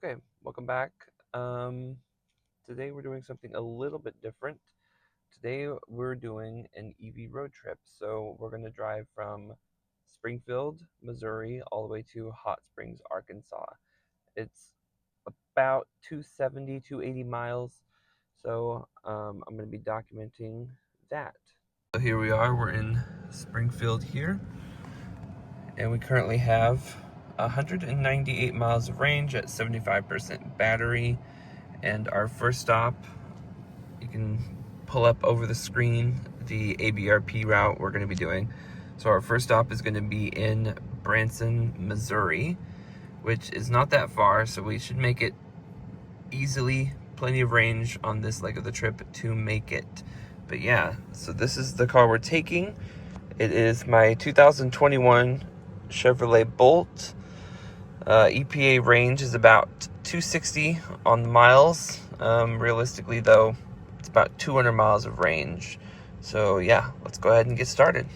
Okay, welcome back. Today we're doing something a little bit different. Today we're doing an EV road trip. So we're going to drive from Springfield, Missouri, all the way to Hotsprings, Arkansas. It's about 270, 280 miles. So I'm going to be documenting that. So here we are, we're in Springfield here. And we currently have 198 miles of range at 75% battery. And our first stop, you can pull up over the screen the ABRP route we're going to be doing. So our first stop is going to be in Branson, Missouri, which is not that far, so we should make it easily. Plenty of range on this leg of the trip to make it. But yeah, so this is the car we're taking. It is my 2021 Chevrolet Bolt. EPA range is about 260 on the miles. Realistically though, it's about 200 miles of range. So yeah, let's go ahead and get started.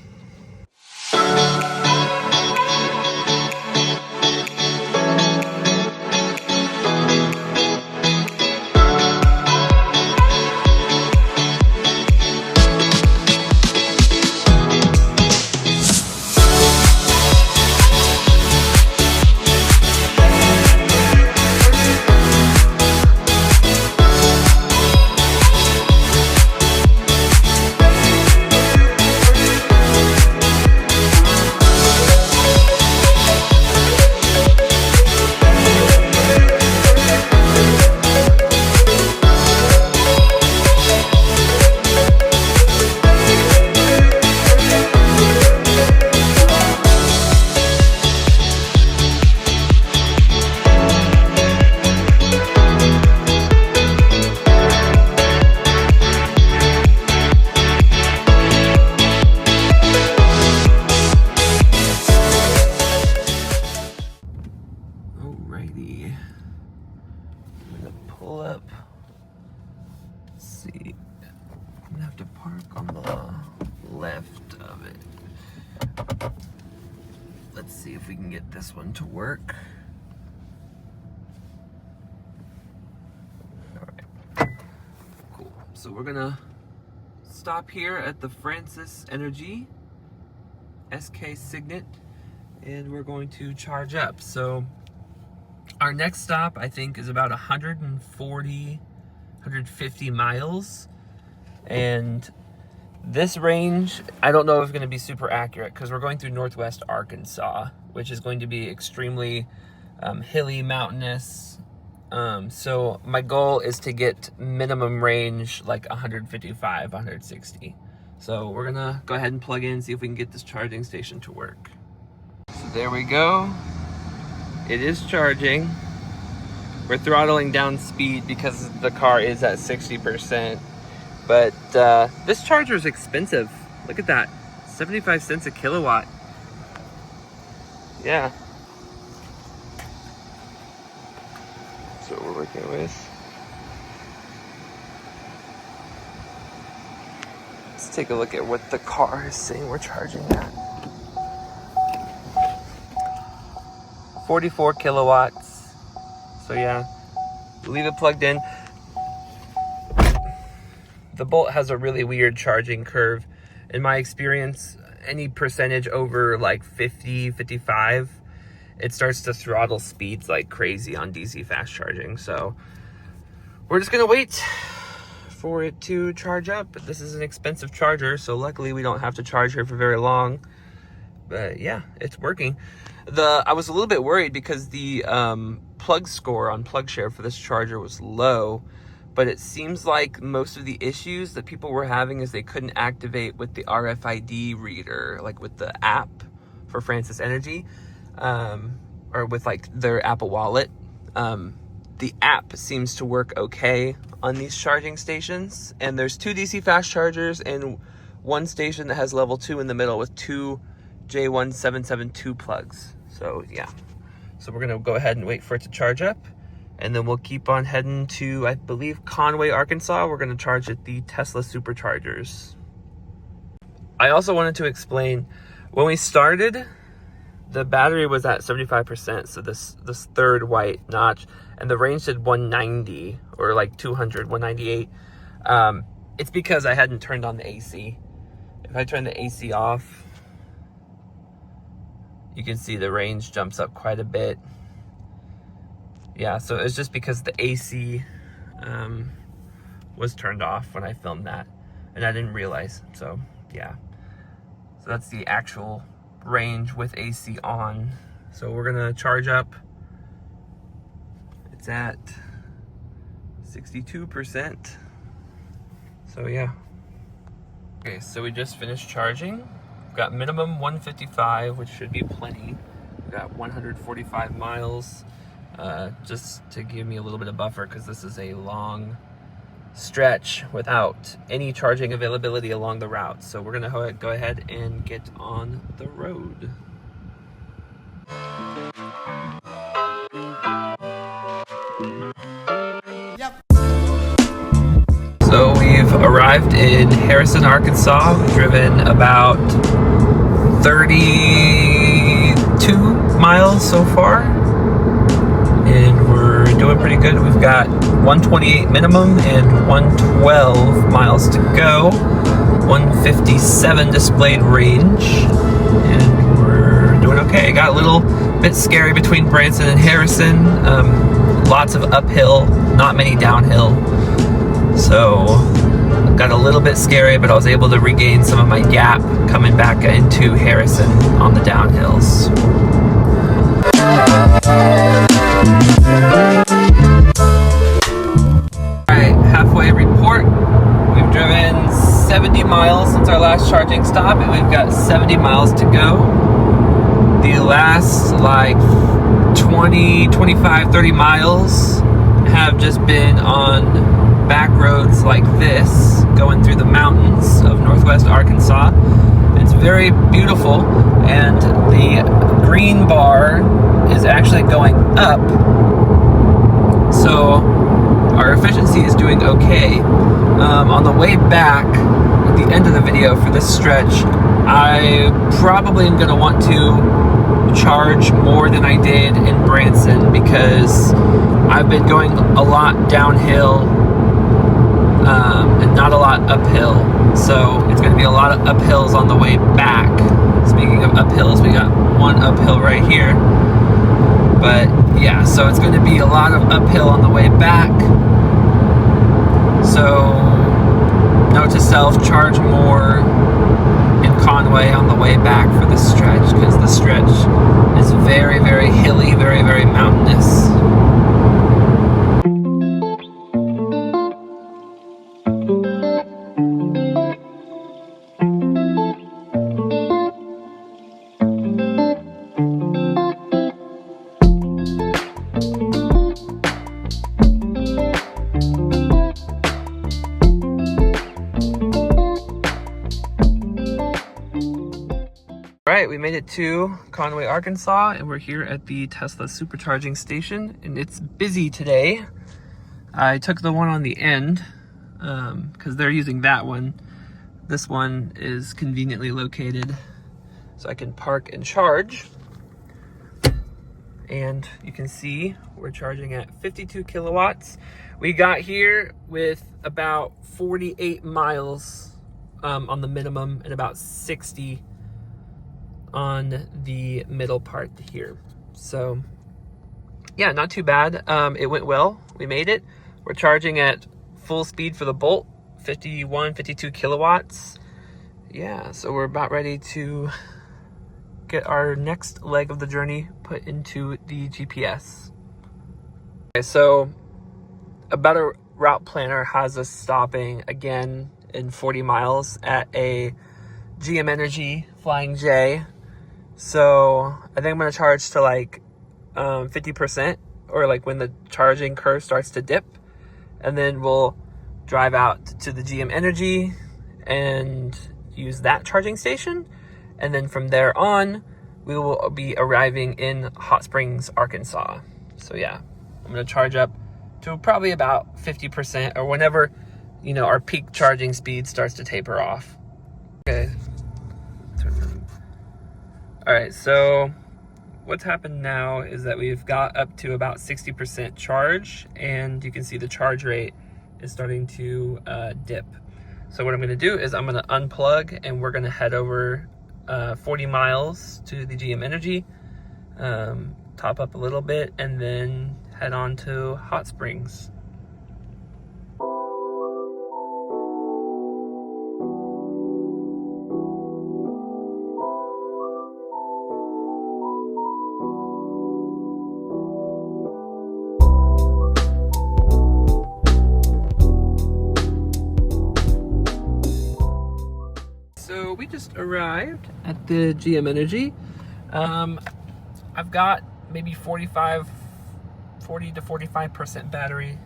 Alrighty, I'm gonna pull up. Let's see, I'm gonna have to park on the left of it. Let's see if we can get this one to work. Alright, cool. So we're gonna stop here at the Francis Energy SK Signet, and we're going to charge up. So our next stop, I think, is about 150 miles. And this range, I don't know if it's going to be super accurate because we're going through northwest Arkansas, which is going to be extremely hilly, mountainous. So my goal is to get minimum range like 155, 160. So we're going to go ahead and plug in and see if we can get this charging station to work. So there we go. It is charging. We're throttling down speed because the car is at 60%. But this charger is expensive. Look at that, 75 cents a kilowatt. Yeah. That's what we're working with. Let's take a look at what the car is saying we're charging at. 44 kilowatts. So yeah, leave it plugged in. The Bolt has a really weird charging curve. In my experience, any percentage over like 50, 55, it starts to throttle speeds like crazy on DC fast charging. So we're just gonna wait for it to charge up. This is an expensive charger, so luckily we don't have to charge here for very long. But yeah, it's working. I was a little bit worried because the plug score on PlugShare for this charger was low, but it seems like most of the issues that people were having is they couldn't activate with the RFID reader, like with the app for Francis Energy, or with like their Apple Wallet. The app seems to work okay on these charging stations, and there's 2 DC fast chargers and 1 station that has level 2 in the middle with 2 J1772 plugs. So yeah, so we're gonna go ahead and wait for it to charge up, and then we'll keep on heading to, I believe, Conway, Arkansas. We're gonna charge at the Tesla superchargers. I also wanted to explain, when we started, the battery was at 75%, so this third white notch, and the range said 190 or like 200, 198. It's because I hadn't turned on the AC. If I turn the AC off, you can see the range jumps up quite a bit. Yeah, so it's just because the AC was turned off when I filmed that, and I didn't realize. So yeah, so that's the actual range with AC on. So we're gonna charge up. It's at 62%. So yeah. Okay, so we just finished charging. We've got minimum 155, which should be plenty. We've got 145 miles, just to give me a little bit of buffer, because this is a long stretch without any charging availability along the route. So we're gonna go ahead and get on the road. So we've arrived in Harrison, Arkansas. We've driven about 32 miles so far, and we're doing pretty good. We've got 128 minimum and 112 miles to go, 157 displayed range, and we're doing okay. Got a little bit scary between Branson and Harrison. Lots of uphill, not many downhill. So got a little bit scary, but I was able to regain some of my gap coming back into Harrison on the downhills. Alright, halfway report. We've driven 70 miles since our last charging stop, and we've got 70 miles to go. The last like 20, 25, 30 miles have just been on back roads like this, going through the mountains of northwest Arkansas. It's very beautiful, and the green bar is actually going up, so our efficiency is doing okay. On the way back, at the end of the video for this stretch, I probably am going to want to charge more than I did in Branson, because I've been going a lot downhill and not a lot uphill, so it's going to be a lot of uphills on the way back. Speaking of uphills, we got one uphill right here, but yeah, so it's going to be a lot of uphill on the way back. So note to self, charge more in Conway on the way back for the stretch, because the stretch is very, very hilly, very, very mountainous. Alright, we made it to Conway, Arkansas, and we're here at the Tesla supercharging station, and it's busy today. I took the one on the end because they're using that one. This one is conveniently located so I can park and charge. And you can see we're charging at 52 kilowatts. We got here with about 48 miles on the minimum and about 60 on the middle part here. So yeah, not too bad. It went well. We made it. We're charging at full speed for the Bolt, 51, 52 kilowatts. Yeah, so we're about ready to get our next leg of the journey put into the GPS. Okay, so a better route planner has us stopping again in 40 miles at a GM Energy Flying J. So I think I'm gonna charge to like 50%, or like when the charging curve starts to dip, and then we'll drive out to the GM Energy and use that charging station, and then from there on we will be arriving in Hotsprings, Arkansas. So yeah, I'm gonna charge up to probably about 50%, or whenever, you know, our peak charging speed starts to taper off. Okay. All right, so what's happened now is that we've got up to about 60% charge, and you can see the charge rate is starting to dip. So what I'm gonna do is I'm gonna unplug, and we're gonna head over 40 miles to the GM Energy, top up a little bit, and then head on to Hotsprings. So we just arrived at the GM Energy. I've got maybe 40 to 45% battery.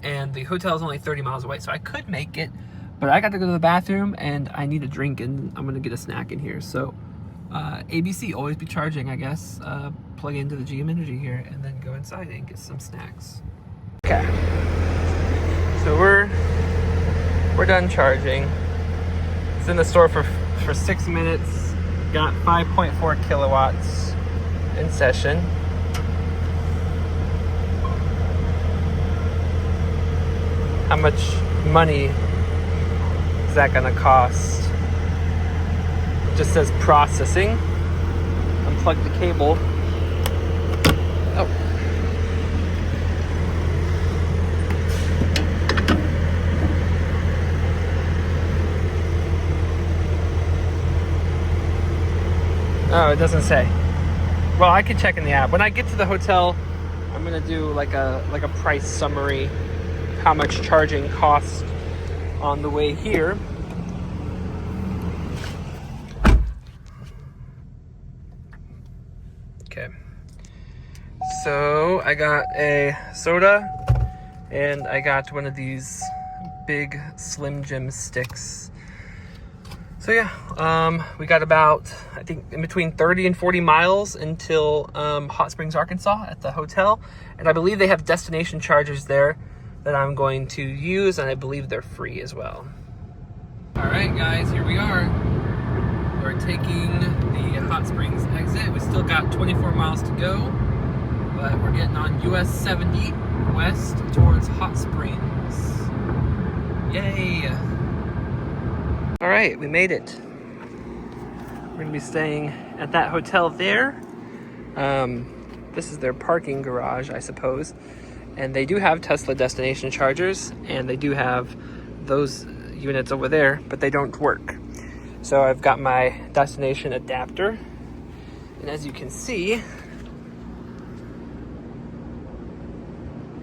And the hotel is only 30 miles away, so I could make it, but I got to go to the bathroom and I need a drink, and I'm gonna get a snack in here. So ABC, always be charging, I guess. Plug into the GM Energy here and then go inside and get some snacks. Okay, so we're done charging. It's in the store for 6 minutes. Got 5.4 kilowatts in session. How much money is that gonna cost? It just says processing. Unplug the cable. Oh. Oh, it doesn't say. Well, I could check in the app. When I get to the hotel, I'm gonna do like a price summary, how much charging costs on the way here. Okay. So I got a soda, and I got one of these big Slim Jim sticks. So yeah, we got about, I think, in between 30 and 40 miles until Hot Springs, Arkansas at the hotel. And I believe they have destination chargers there that I'm going to use, and I believe they're free as well. All right, guys, here we are. We're taking the Hot Springs exit. We still got 24 miles to go, but we're getting on US 70 west towards Hot Springs. Yay! All right, we made it. We're gonna be staying at that hotel there. This is their parking garage, I suppose. And they do have Tesla destination chargers, and they do have those units over there, but they don't work. So I've got my destination adapter, and as you can see,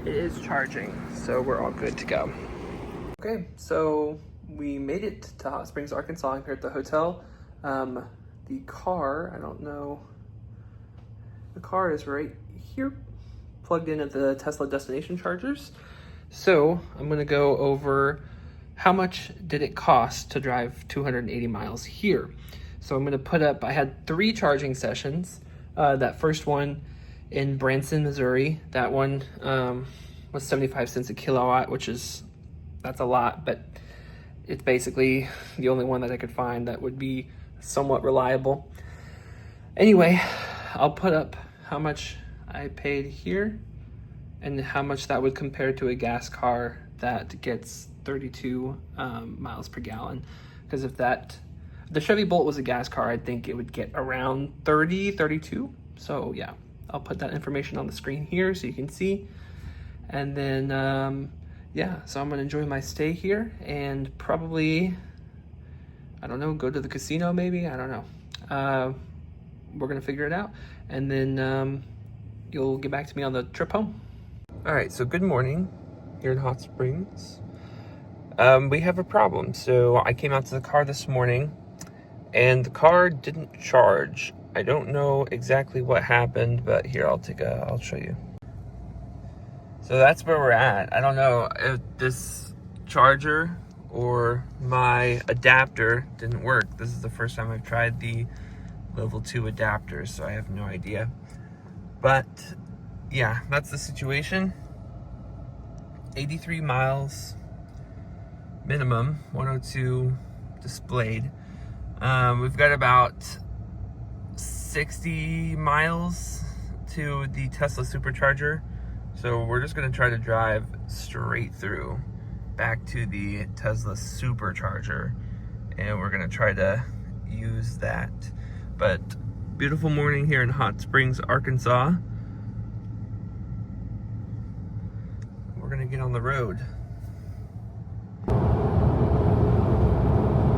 it is charging, so we're all good to go. Okay, so we made it to Hot Springs, Arkansas. I'm here at the hotel. The car, I don't know, the car is right here, plugged in at the Tesla destination chargers. So I'm gonna go over how much did it cost to drive 280 miles here. So I'm gonna put up, I had 3 charging sessions. That first one in Branson, Missouri, that one was 75 cents a kilowatt, that's a lot, but it's basically the only one that I could find that would be somewhat reliable. Anyway, I'll put up how much I paid here and how much that would compare to a gas car that gets 32 miles per gallon. Because if the Chevy Bolt was a gas car, I think it would get around 30, 32. So yeah, I'll put that information on the screen here so you can see. And then, yeah, so I'm gonna enjoy my stay here and probably, I don't know, go to the casino maybe, I don't know. We're gonna figure it out, and then you'll get back to me on the trip home. All right, so good morning here in Hot Springs. We have a problem. So I came out to the car this morning and the car didn't charge. I don't know exactly what happened, but here, I'll show you. So that's where we're at. I don't know if this charger or my adapter didn't work. This is the first time I've tried the level 2 adapter, so I have no idea. But yeah, that's the situation. 83 miles minimum, 102 displayed. We've got about 60 miles to the Tesla supercharger. So we're just gonna try to drive straight through back to the Tesla supercharger, and we're gonna try to use that. But beautiful morning here in Hot Springs, Arkansas. We're gonna get on the road.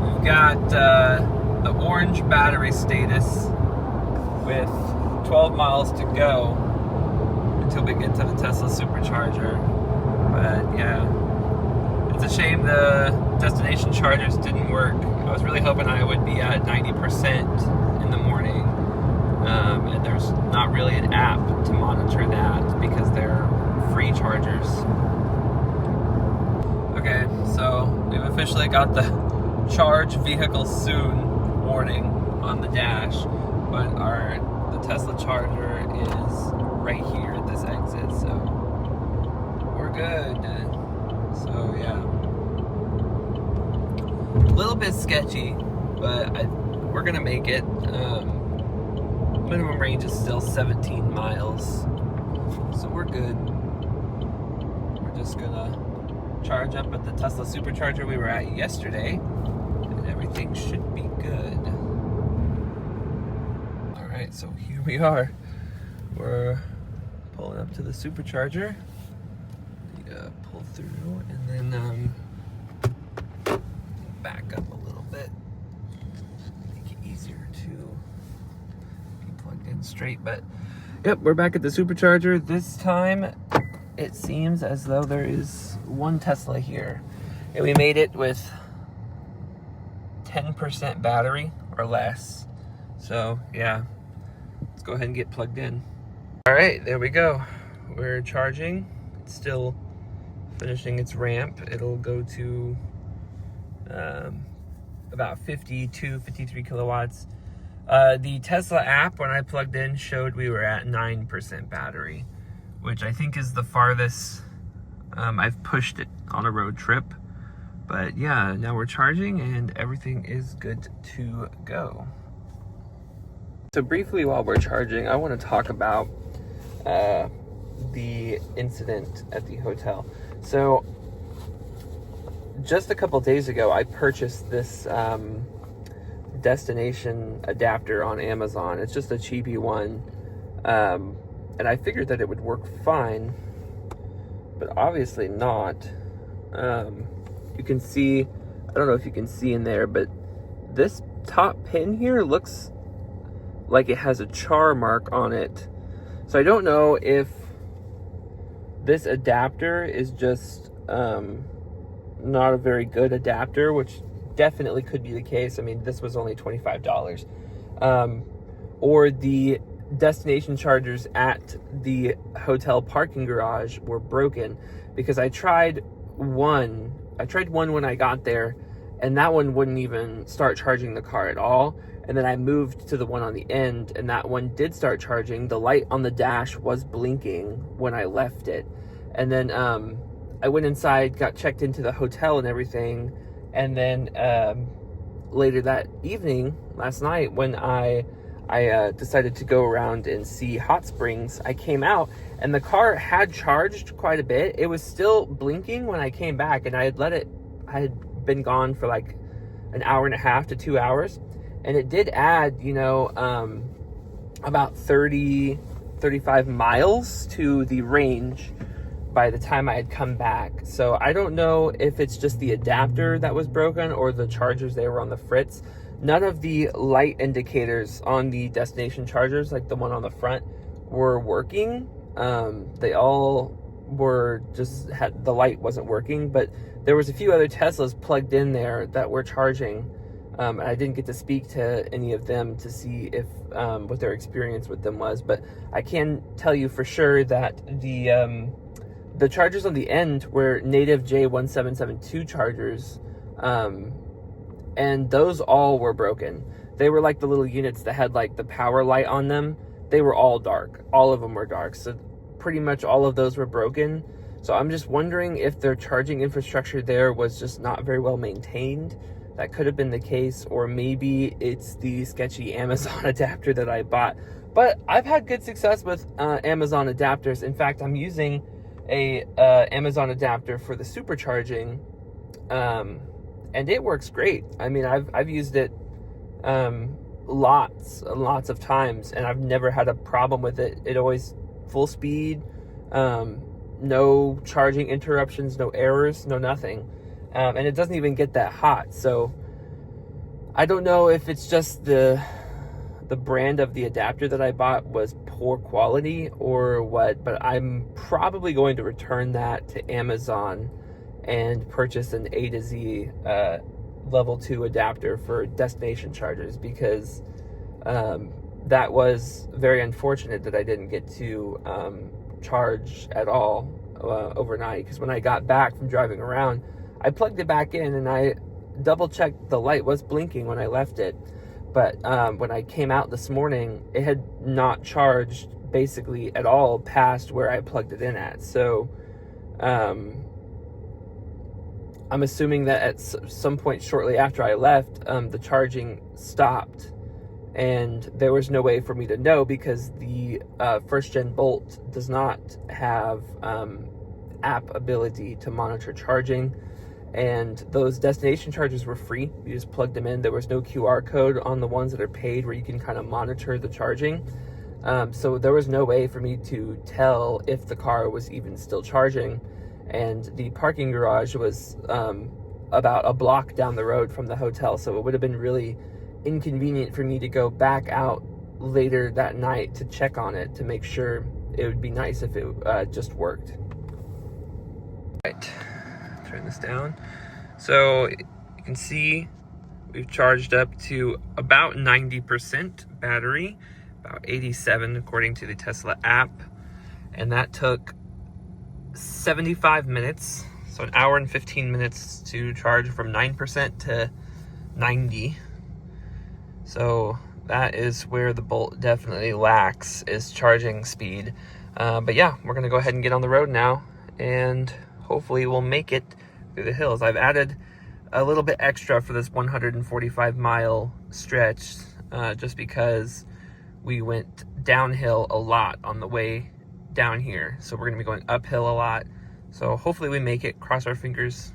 We've got the orange battery status with 12 miles to go until we get to the Tesla supercharger. But yeah, it's a shame the destination chargers didn't work. I was really hoping I would be at 90% in the morning, and there's not really an app to monitor that because they're free chargers. Okay, so we've officially got the charge vehicle soon warning on the dash, but the Tesla charger is right here at this exit, so we're good. So yeah, a little bit sketchy, but we're gonna make it. Minimum range is still 17 miles, so we're good. We're just gonna charge up at the Tesla supercharger we were at yesterday, and everything should be good. All right, so here we are. We're pulling up to the supercharger. Pull through and then back up a little bit. Make it easier to be plugged in straight. But yep, we're back at the supercharger. This time it seems as though there is one Tesla here, and we made it with 10% battery or less. So yeah, let's go ahead and get plugged in. All right, there we go. We're charging. It's still finishing its ramp. It'll go to about 52, 53 kilowatts. The Tesla app, when I plugged in, showed we were at 9% battery, which I think is the farthest I've pushed it on a road trip. But yeah, now we're charging and everything is good to go. So briefly while we're charging, I want to talk about the incident at the hotel. So just a couple days ago, I purchased this destination adapter on Amazon. It's just a cheapy one, and I figured that it would work fine, but obviously not. You can see, I don't know if you can see in there, but this top pin here looks like it has a char mark on it. So I don't know if this adapter is just not a very good adapter, which definitely could be the case. I mean, this was only $25. Or the destination chargers at the hotel parking garage were broken, because I tried one when I got there, and that one wouldn't even start charging the car at all. And then I moved to the one on the end, and that one did start charging. The light on the dash was blinking when I left it. And then I went inside, got checked into the hotel and everything. And then later that evening, last night, when I decided to go around and see Hotsprings, I came out and the car had charged quite a bit. It was still blinking when I came back, and I had been gone for like an hour and a half to 2 hours. And it did add, about 35 miles to the range by the time I had come back. So I don't know if it's just the adapter that was broken or the chargers, they were on the fritz. None of the light indicators on the destination chargers, like the one on the front, were working. They all were the light wasn't working, but there was a few other Teslas plugged in there that were charging. And I didn't get to speak to any of them to see if what their experience with them was, but I can tell you for sure that the chargers on the end were native J1772 chargers, and those all were broken. They were like the little units that had like the power light on them. They were all dark. All of them were dark. So pretty much all of those were broken. So I'm just wondering if their charging infrastructure there was just not very well maintained, that could have been the case, or maybe it's the sketchy Amazon adapter that I bought. But I've had good success with Amazon adapters. In fact, I'm using a Amazon adapter for the supercharging, and it works great. I mean, I've used it lots of times, and I've never had a problem with it. It always full speed, no charging interruptions, no errors, no nothing. And it doesn't even get that hot. So I don't know if it's just the brand of the adapter that I bought was poor quality or what, but I'm probably going to return that to Amazon and purchase an A to Z level 2 adapter for destination chargers, because that was very unfortunate that I didn't get to charge at all overnight, because when I got back from driving around, I plugged it back in and I double checked the light was blinking when I left it, but when I came out this morning, it had not charged basically at all past where I plugged it in at. So I'm assuming that at some point shortly after I left, the charging stopped, and there was no way for me to know, because the first gen Bolt does not have app ability to monitor charging, and those destination chargers were free. You just plugged them in. There was no QR code on the ones that are paid where you can kind of monitor the charging. So there was no way for me to tell if the car was even still charging. And the parking garage was about a block down the road from the hotel, so it would have been really inconvenient for me to go back out later that night to check on it, to make sure. It would be nice if it just worked. Right, turn this down. So you can see we've charged up to about 90% battery, about 87 according to the Tesla app, and that took 75 minutes, so an hour and 15 minutes to charge from 9% to 90. So that is where the Bolt definitely lacks, is charging speed. But yeah, we're gonna go ahead and get on the road now, and hopefully we'll make it through the hills. I've added a little bit extra for this 145 mile stretch, just because we went downhill a lot on the way down here, so we're gonna be going uphill a lot. So hopefully we make it, cross our fingers.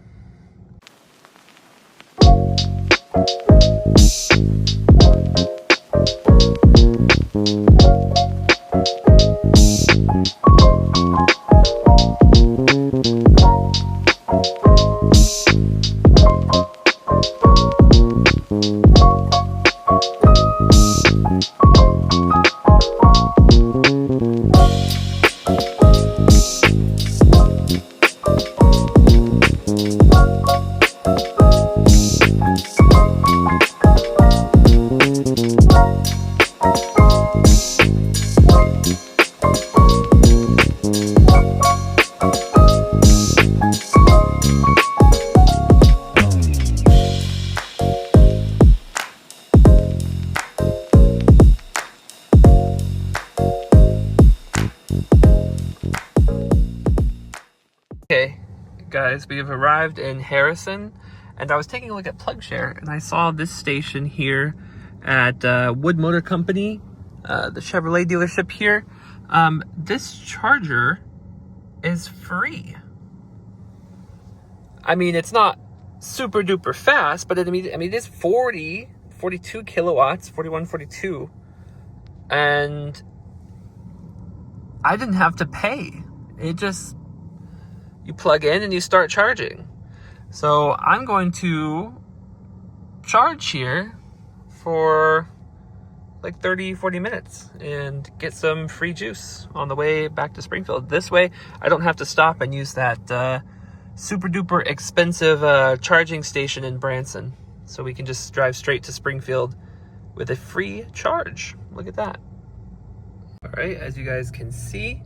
Okay, guys, we have arrived in Harrison, and I was taking a look at PlugShare, and I saw this station here at Wood Motor Company, the Chevrolet dealership here. This charger is free. I mean, it's not super duper fast, but it is 42 kilowatts, 41, 42, and I didn't have to pay. It just, you plug in and you start charging. So I'm going to charge here for like 30-40 minutes and get some free juice on the way back to Springfield. This way I don't have to stop and use that super duper expensive charging station in Branson. So we can just drive straight to Springfield with a free charge. Look at that. All right, as you guys can see,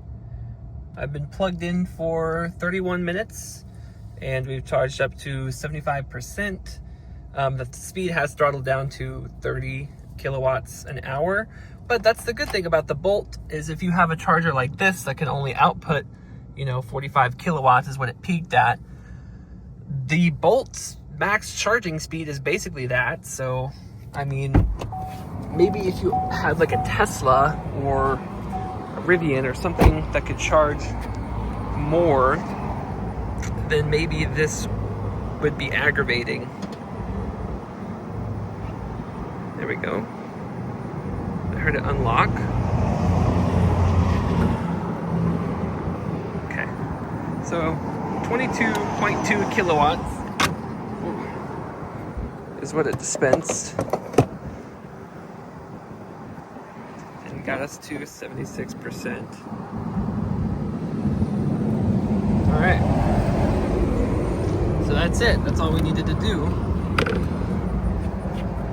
I've been plugged in for 31 minutes and we've charged up to 75%. The speed has throttled down to 30 kilowatts an hour, but that's the good thing about the Bolt, is if you have a charger like this that can only output, 45 kilowatts is what it peaked at, the Bolt's max charging speed is basically that. So, I mean, maybe if you had like a Tesla or a Rivian or something that could charge more, then maybe this would be aggravating. There we go. I heard it unlock. Okay. So 22.2 kilowatts is what it dispensed. And got us to 76%. All right. So that's it. That's all we needed to do.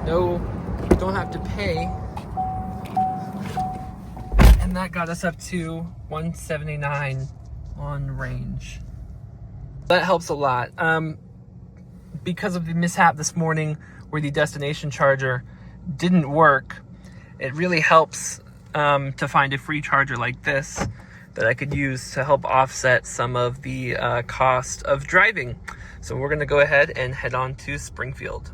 No, don't have to pay. And that got us up to 179 on range. That helps a lot. Because of the mishap this morning where the destination charger didn't work, it really helps to find a free charger like this that I could use to help offset some of the cost of driving. So we're gonna go ahead and head on to Springfield.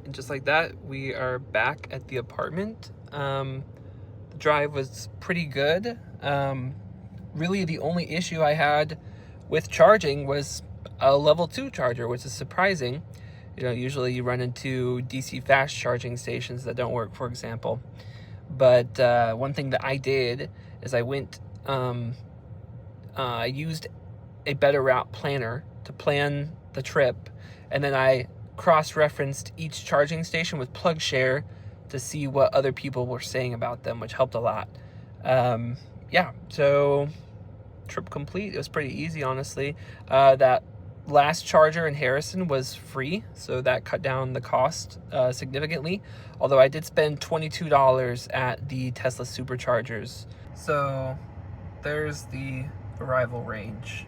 And just like that, we are back at the apartment. The drive was pretty good. Really, the only issue I had with charging was a level 2 charger, which is surprising. You know, usually you run into DC fast charging stations that don't work, for example. But one thing that I did is I went, I used a better route planner to plan the trip, and then I cross-referenced each charging station with PlugShare to see what other people were saying about them, which helped a lot. Yeah, so trip complete. It was pretty easy, honestly. That last charger in Harrison was free, so that cut down the cost significantly, although I did spend $22 at the Tesla Superchargers. So there's the arrival range.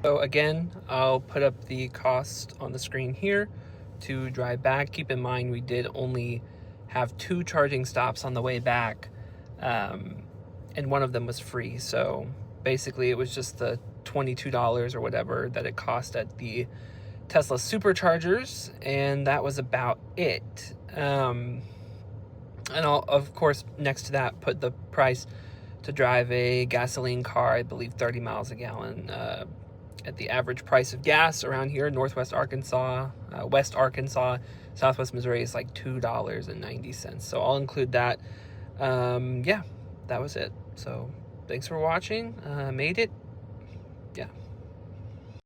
So again, I'll put up the cost on the screen here to drive back. Keep in mind, we did only have 2 charging stops on the way back, and one of them was free. So basically it was just the $22 or whatever that it cost at the Tesla Superchargers, and that was about it. And I'll, of course, next to that, put the price to drive a gasoline car, I believe 30 miles a gallon, at the average price of gas around here, Northwest Arkansas, West Arkansas, Southwest Missouri is like $2.90. So I'll include that. Yeah, that was it. So thanks for watching. Made it. Yeah.